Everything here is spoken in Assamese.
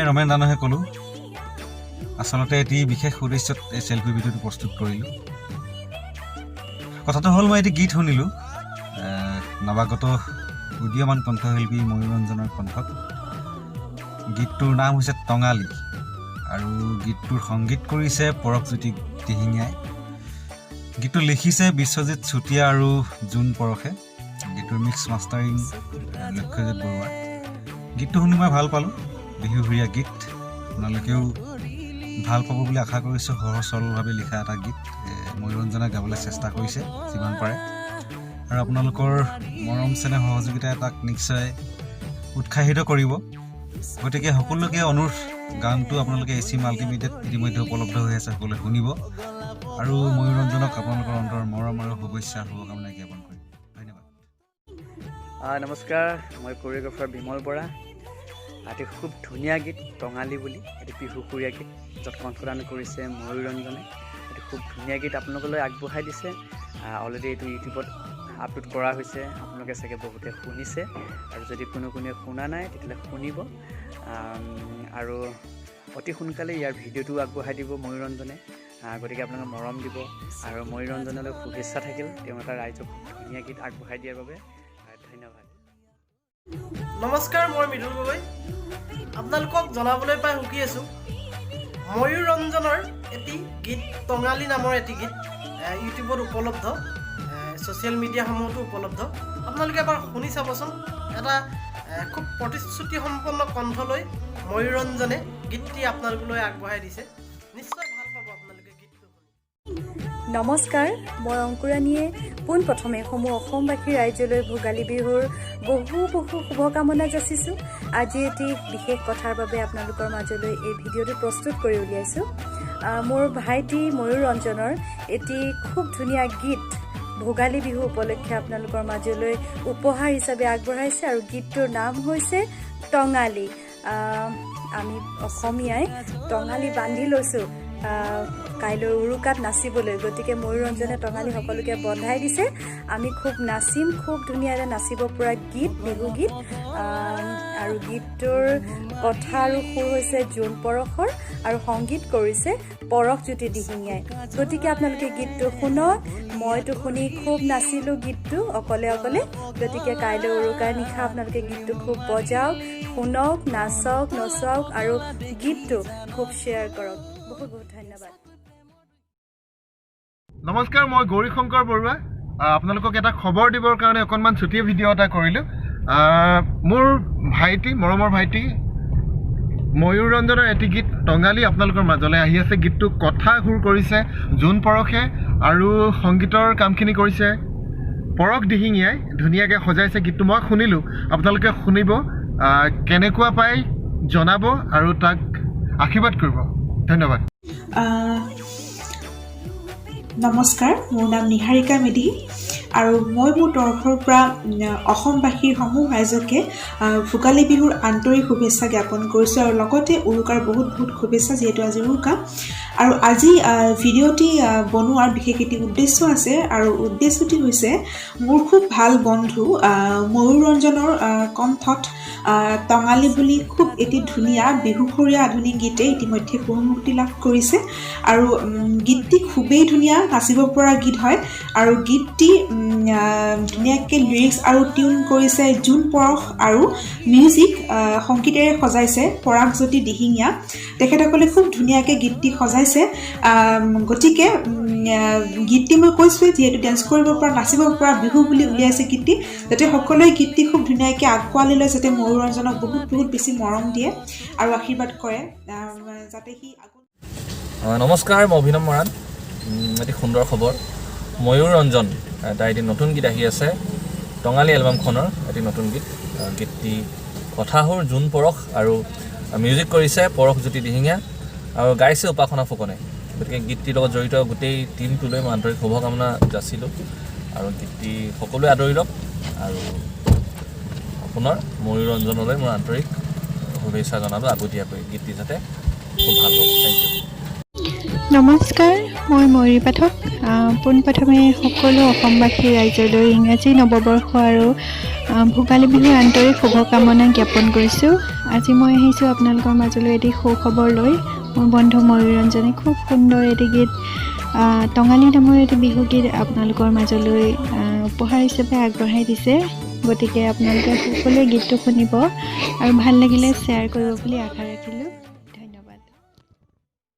ৰমেন দানহে ক'লোঁ আচলতে এটি বিশেষ উদ্দেশ্যত এই চেল্ফি ভিডিঅ'টো প্ৰস্তুত কৰিলোঁ কথাটো হ'ল মই এটি গীত শুনিলোঁ নৱাগত উদীয়মান কণ্ঠশিল্পী ময়ূৰঞ্জনৰ কণ্ঠত গীতটোৰ নাম হৈছে টঙালী আৰু গীতটোৰ সংগীত কৰিছে পৰশজ্যোতি দিহিঙীয়াই গীতটো লিখিছে বিশ্বজিৎ চুতীয়া আৰু জোন পৰশে গীতটোৰ মিক্স মাষ্টাৰিং লক্ষ্যজিৎ বৰুৱা গীতটো শুনি মই ভাল পালোঁ বিহুৰীয়া গীত আপোনালোকেও ভাল পাব বুলি আশা কৰিছোঁ সহজ সৰলভাৱে লিখা এটা গীত ময়ূৰঞ্জনে গাবলৈ চেষ্টা কৰিছে যিমান পাৰে আৰু আপোনালোকৰ মৰম চেনেহ সহযোগিতাই তাক নিশ্চয় উৎসাহিত কৰিব গতিকে সকলোকে অনুৰোধ গানটো আপোনালোকে এচি মাল্টিমিডিয়াত ইতিমধ্যে উপলব্ধ হৈ আছে সকলোৱে শুনিব আৰু ময়ূৰঞ্জনক আপোনালোকৰ অন্তৰৰ মৰম আৰু শুভেচ্ছা শুভকামনা জ্ঞাপন কৰিম ধন্যবাদ নমস্কাৰ মই কোৰিঅ'গ্ৰাফাৰ বিমল বৰা এটি খুব ধুনীয়া গীত টঙালী বুলি এটি বিহুসুৰীয়া গীত য'ত কণ্ঠদান কৰিছে ময়ূৰঞ্জনে এটি খুব ধুনীয়া গীত আপোনালোকলৈ আগবঢ়াই দিছে অলৰেডি এইটো ইউটিউবত আপলোড কৰা হৈছে আপোনালোকে চাগে বহুতে শুনিছে আৰু যদি কোনোৱে শুনা নাই তেতিয়াহ'লে শুনিব আৰু অতি সোনকালে ইয়াৰ ভিডিঅ'টো আগবঢ়াই দিব ময়ূৰঞ্জনে গতিকে আপোনালোকে মৰম দিব আৰু ময়ূৰঞ্জনলৈ শুভেচ্ছা থাকিল তেওঁ এটা ৰাইজক ধুনীয়া গীত আগবঢ়াই দিয়াৰ বাবে ধন্যবাদ নমস্কাৰ মই মৃদুল গগৈ আপোনালোকক জনাবলৈ পাই সুখী আছোঁ ময়ূৰঞ্জনৰ এটি গীত টঙালী নামৰ এটি গীত ইউটিউবত উপলব্ধ ছ'চিয়েল মিডিয়াসমূহতো উপলব্ধ আপোনালোকে এবাৰ শুনি চাবচোন এটা খুব প্ৰতিশ্ৰুতি সম্পন্ন কণ্ঠ লৈ ময়ূৰঞ্জনে গীতটি আপোনালোকলৈ আগবঢ়াই দিছে নিশ্চয় ভাল পাব আপোনালোকে গীতটো নমস্কাৰ মই অংকুৰাণীয়ে পোনপ্ৰথমে সমূহ অসমবাসী ৰাইজলৈ ভোগালী বিহুৰ বহু শুভকামনা যাচিছোঁ আজি এটি বিশেষ কথাৰ বাবে আপোনালোকৰ মাজলৈ এই ভিডিঅ'টো প্ৰস্তুত কৰি উলিয়াইছোঁ মোৰ ভাইটি ময়ূৰঞ্জনৰ এটি খুব ধুনীয়া গীত ভোগালী বিহু উপলক্ষে আপোনালোকৰ মাজলৈ উপহাৰ হিচাপে আগবঢ়াইছে আৰু গীতটোৰ নাম হৈছে টঙালী আমি অসমীয়াই টঙালী বান্ধি লৈছোঁ কাইলৈ উৰুকাত নাচিবলৈ গতিকে ময়ূৰঞ্জনে টঙালী সকলোকে বন্ধাই দিছে আমি খুব নাচিম খুব ধুনীয়াৰে নাচিব পৰা গীত বিহু গীত আৰু গীতটোৰ কথা আৰু সুৰ হৈছে জোন পৰশৰ আৰু সংগীত কৰিছে পৰশজ্যোতি দিহিঙীয়াই গতিকে আপোনালোকে গীতটো শুনক মইতো শুনি খুব নাচিলোঁ গীতটো অকলে গতিকে কাইলৈ উৰুকাৰ নিশা আপোনালোকে গীতটো খুব বজাওক শুনক নাচক নচুৱাওক আৰু গীতটো খুব শ্বেয়াৰ কৰক বহুত ধন্যবাদ নমস্কাৰ মই গৌৰী শংকৰ বৰুৱা আপোনালোকক এটা খবৰ দিবৰ কাৰণে অকণমান ছুটি ভিডিঅ' এটা কৰিলোঁ মোৰ ভাইটি মৰমৰ ভাইটি ময়ূৰঞ্জনৰ এটি গীত টঙালী আপোনালোকৰ মাজলৈ আহি আছে গীতটো কথা সুৰ কৰিছে জোন পৰশে আৰু সংগীতৰ কামখিনি কৰিছে পৰশ দিহিঙীয়াই ধুনীয়াকৈ সজাইছে গীতটো মই শুনিলোঁ আপোনালোকে শুনিব কেনেকুৱা পাই জনাব আৰু তাক আশীৰ্বাদ কৰিব ধন্যবাদ নমস্কাৰ মোৰ নাম নিহাৰিকা মেধি আৰু মই মোৰ তৰফৰ পৰা অসমবাসীৰ সমূহ ৰাইজকে ভোগালী বিহুৰ আন্তৰিক শুভেচ্ছা জ্ঞাপন কৰিছোঁ আৰু লগতে উৰুকাৰ বহুত শুভেচ্ছা যিহেতু আজি উৰুকা আৰু আজি ভিডিঅ'টি বনোৱাৰ বিশেষ এটি উদ্দেশ্য আছে আৰু উদ্দেশ্যটি হৈছে মোৰ খুব ভাল বন্ধু ময়ূৰঞ্জনৰ কণ্ঠত টঙালী বুলি খুব এটি ধুনীয়া বিহুসুৰীয়া আধুনিক গীতে ইতিমধ্যে বহুমুক্তি লাভ কৰিছে আৰু গীতটি খুবেই ধুনীয়া নাচিব পৰা গীত হয় আৰু গীতটি ধুনীয়াকৈ লিৰিক্স আৰু টিউন কৰিছে জোন পৰশ আৰু মিউজিক সংগীতেৰে সজাইছে পৰশজ্যোতি দিহিঙীয়া তেখেতসকলে খুব ধুনীয়াকৈ গীতটি সজাইছে গতিকে গীতটি মই কৈছোঁ যিহেতু ডেন্স কৰিব পৰা নাচিব পৰা বিহু বুলি উলিয়াইছে গীতটি যাতে সকলোৱে গীতটি খুব ধুনীয়াকৈ আঁকোৱালি লয় যাতে ময়ূৰঞ্জনক বহুত বেছি মৰম দিয়ে আৰু আশীৰ্বাদ কৰে যাতে সি নমস্কাৰ মই অভিনৱ মৰাণ এটি সুন্দৰ খবৰ ময়ূৰঞ্জন এটা এটি নতুন গীত আহি আছে টঙালী এলবামখনৰ এটি নতুন গীতটি কথা সুৰ জোন পৰশ আৰু মিউজিক কৰিছে পৰশজ্যোতি দিহিঙীয়া আৰু গাইছে উপাসনা ফুকনে গতিকে গীতটিৰ লগত জড়িত গোটেই টিমটোলৈ মই আন্তৰিক শুভকামনা যাচিলোঁ আৰু গীতটি সকলোৱে আদৰি লওক আৰু আপোনাৰ ময়ূৰঞ্জনলৈ মোৰ আন্তৰিক শুভেচ্ছা জনালোঁ আগতীয়াকৈ গীতটি যাতে খুব ভাল হওক থেংক ইউ নমস্কাৰ, মই ময়ূৰী পাঠক। পোনপ্ৰথমে সকলো অসমবাসী ৰাইজলৈ ইংৰাজী নৱবৰ্ষ আৰু ভোগালী বিহুৰ আন্তৰিক শুভকামনা জ্ঞাপন কৰিছোঁ। আজি মই আহিছোঁ আপোনালোকৰ মাজলৈ এটি সুখবৰ লৈ। মোৰ বন্ধু ময়ূৰী ৰঞ্জনে খুব সুন্দৰ এটি গীত টঙালী নামৰ এটি বিহুগীত আপোনালোকৰ মাজলৈ উপহাৰ হিচাপে আগবঢ়াই দিছে। গতিকে আপোনালোকে সকলোৱে গীতটো শুনিব আৰু ভাল লাগিলে শ্বেয়াৰ কৰিব বুলি আশা ৰাখিলোঁ।